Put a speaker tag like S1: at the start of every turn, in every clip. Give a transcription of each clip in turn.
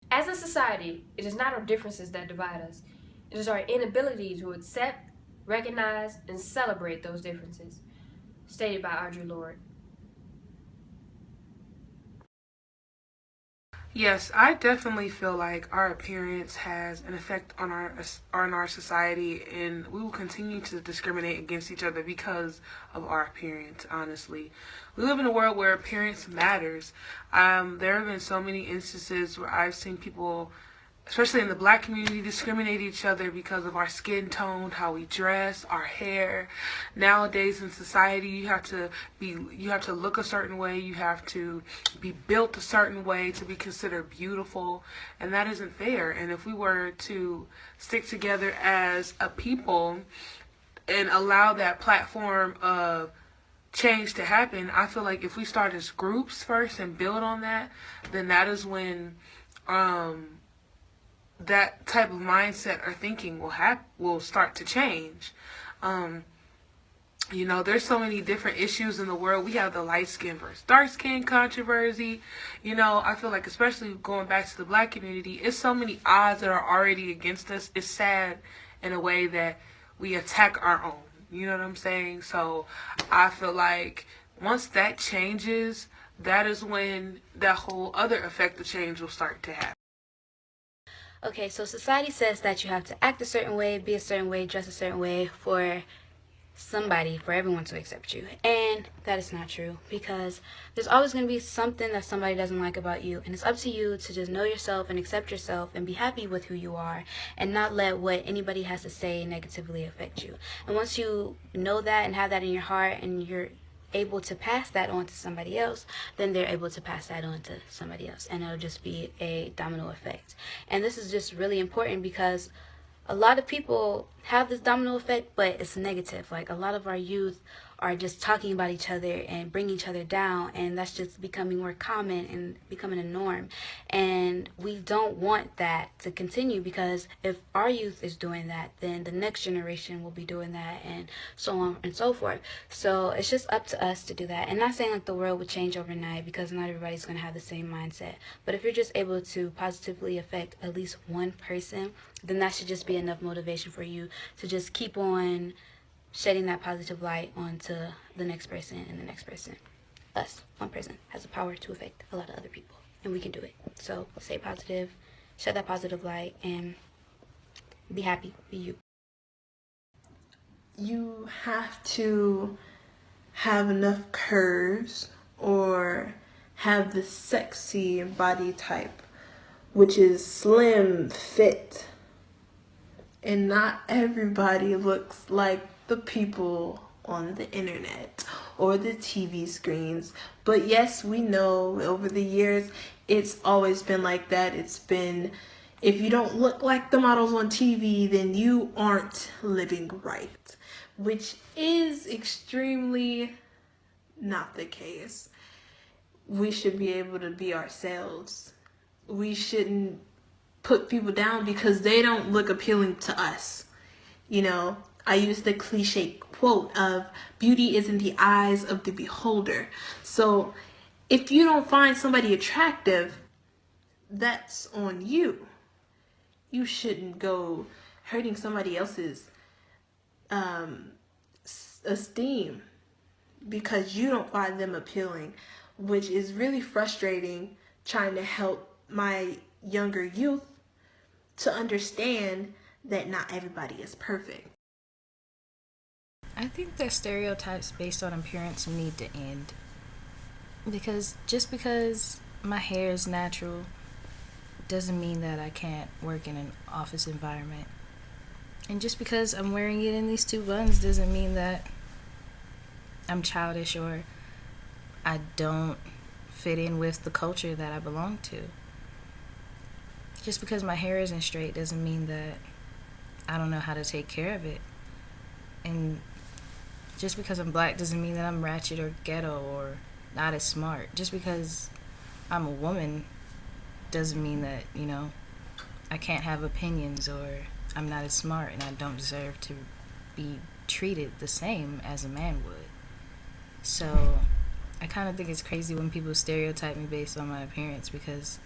S1: As a society, it is not our differences that divide us. It is our inability to accept, recognize, and celebrate those differences. Stated by Audre Lorde.
S2: Yes, I definitely feel like our appearance has an effect on our society, and we will continue to discriminate against each other because of our appearance. Honestly, we live in a world where appearance matters. There have been so many instances where I've seen people, especially in the black community, discriminate each other because of our skin tone, how we dress, our hair. Nowadays in society, you have to look a certain way, you have to be built a certain way to be considered beautiful, and that isn't fair. And if we were to stick together as a people and allow that platform of change to happen, I feel like if we start as groups first and build on that, then that is when um that type of mindset or thinking will start to change. Um, there's so many different issues in the world. We have the light skin versus dark skin controversy. I feel like, especially going back to the black community, it's so many odds that are already against us. It's sad in a way that we attack our own. You know what I'm saying? So I feel like once that changes, that is when that whole other effect of change will start to happen.
S3: Okay, so society says that you have to act a certain way, be a certain way, dress a certain way for somebody, for everyone to accept you. And that is not true, because there's always going to be something that somebody doesn't like about you. And it's up to you to just know yourself and accept yourself and be happy with who you are, and not let what anybody has to say negatively affect you. And once you know that and have that in your heart, and you're able to pass that on to somebody else, then they're able to pass that on to somebody else, and it'll just be a domino effect. And this is just really important, because a lot of people have this domino effect, but it's negative. Like, a lot of our youth are just talking about each other and bringing each other down, and that's just becoming more common and becoming a norm. And we don't want that to continue, because if our youth is doing that, then the next generation will be doing that, and so on and so forth. So it's just up to us to do that. And not saying like the world would change overnight, because not everybody's going to have the same mindset. But if you're just able to positively affect at least one person, then that should just be enough motivation for you to just keep on shedding that positive light onto the next person and the next person. Us, one person, has the power to affect a lot of other people, and we can do it. So stay positive, shed that positive light, and be happy, be you.
S4: You have to have enough curves or have the sexy body type, which is slim, fit. And not everybody looks like the people on the internet or the TV screens. But yes, we know over the years it's always been like that. It's been, if you don't look like the models on TV, then you aren't living right, which is extremely not the case. We should be able to be ourselves. We shouldn't put people down because they don't look appealing to us. I use the cliche quote of beauty is in the eyes of the beholder. So if you don't find somebody attractive, that's on you. You shouldn't go hurting somebody else's um, esteem because you don't find them appealing, which is really frustrating, trying to help my younger youth to understand that not everybody is perfect.
S5: I think that stereotypes based on appearance need to end. Because just because my hair is natural doesn't mean that I can't work in an office environment. And just because I'm wearing it in these two buns doesn't mean that I'm childish or I don't fit in with the culture that I belong to. Just because my hair isn't straight doesn't mean that I don't know how to take care of it. And just because I'm black doesn't mean that I'm ratchet or ghetto or not as smart. Just because I'm a woman doesn't mean that, I can't have opinions or I'm not as smart and I don't deserve to be treated the same as a man would. So I kind of think it's crazy when people stereotype me based on my appearance, because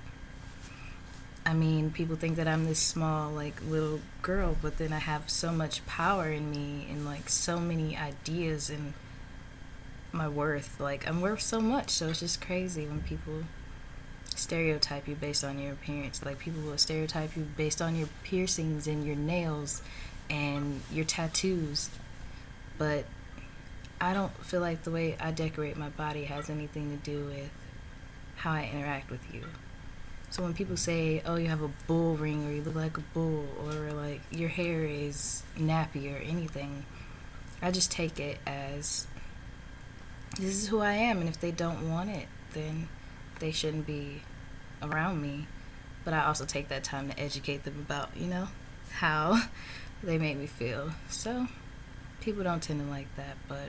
S5: I I mean, people think that I'm this small, like, little girl, but then I have so much power in me and, like, so many ideas and my worth. Like, I'm worth so much, so it's just crazy when people stereotype you based on your appearance. Like, people will stereotype you based on your piercings and your nails and your tattoos. But I don't feel like the way I decorate my body has anything to do with how I interact with you. So when people say, oh, you have a bull ring, or you look like a bull, or like your hair is nappy or anything, I just take it as this is who I am, and if they don't want it, then they shouldn't be around me. But I also take that time to educate them about, how they make me feel. So people don't tend to like that, but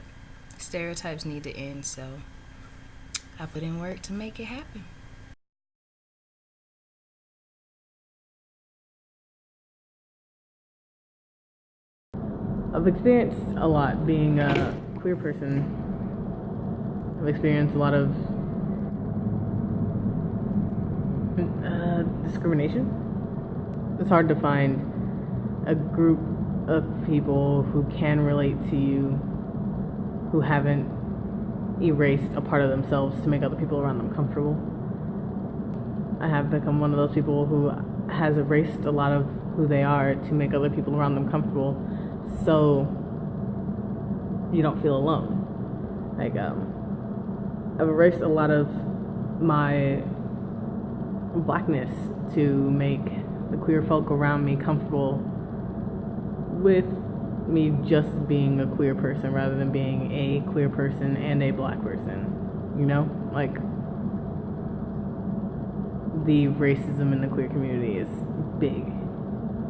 S5: stereotypes need to end, so I put in work to make it happen.
S6: I've experienced a lot being a queer person. I've experienced a lot of discrimination. It's hard to find a group of people who can relate to you, who haven't erased a part of themselves to make other people around them comfortable. I have become one of those people who has erased a lot of who they are to make other people around them comfortable, so you don't feel alone. Like, I've erased a lot of my blackness to make the queer folk around me comfortable with me just being a queer person rather than being a queer person and a black person. Like, the racism in the queer community is big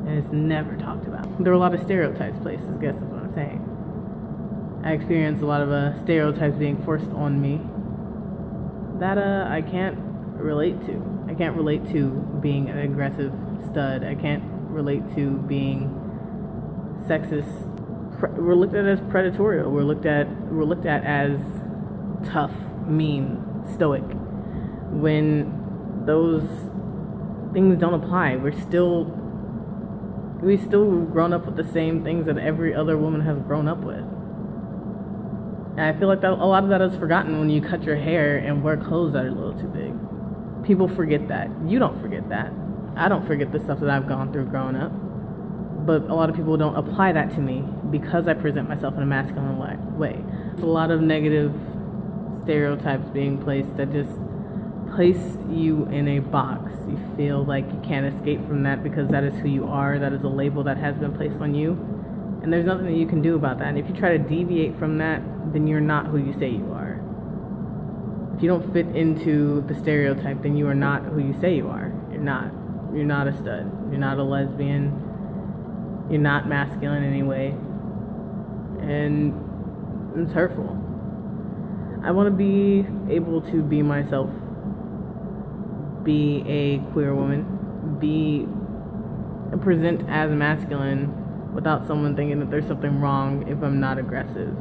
S6: and it's never talked about. There are a lot of stereotypes placed, I guess is what I'm saying. I experienced a lot of stereotypes being forced on me that I can't relate to. I can't relate to being an aggressive stud. I can't relate to being sexist. We're looked at as predatorial. We're looked at as tough, mean, stoic. When those things don't apply, we've still grown up with the same things that every other woman has grown up with. And I feel like that a lot of that is forgotten when you cut your hair and wear clothes that are a little too big. People forget that. You don't forget that. I don't forget the stuff that I've gone through growing up. But a lot of people don't apply that to me because I present myself in a masculine way. There's a lot of negative stereotypes being placed that just place you in a box. You feel like you can't escape from that because that is who you are. That is a label that has been placed on you. And there's nothing that you can do about that. And if you try to deviate from that, then you're not who you say you are. If you don't fit into the stereotype, then you are not who you say you are. You're not. You're not a stud. You're not a lesbian. You're not masculine in any way. And it's hurtful. I want to be able to be myself, be a queer woman, present as masculine without someone thinking that there's something wrong if I'm not aggressive.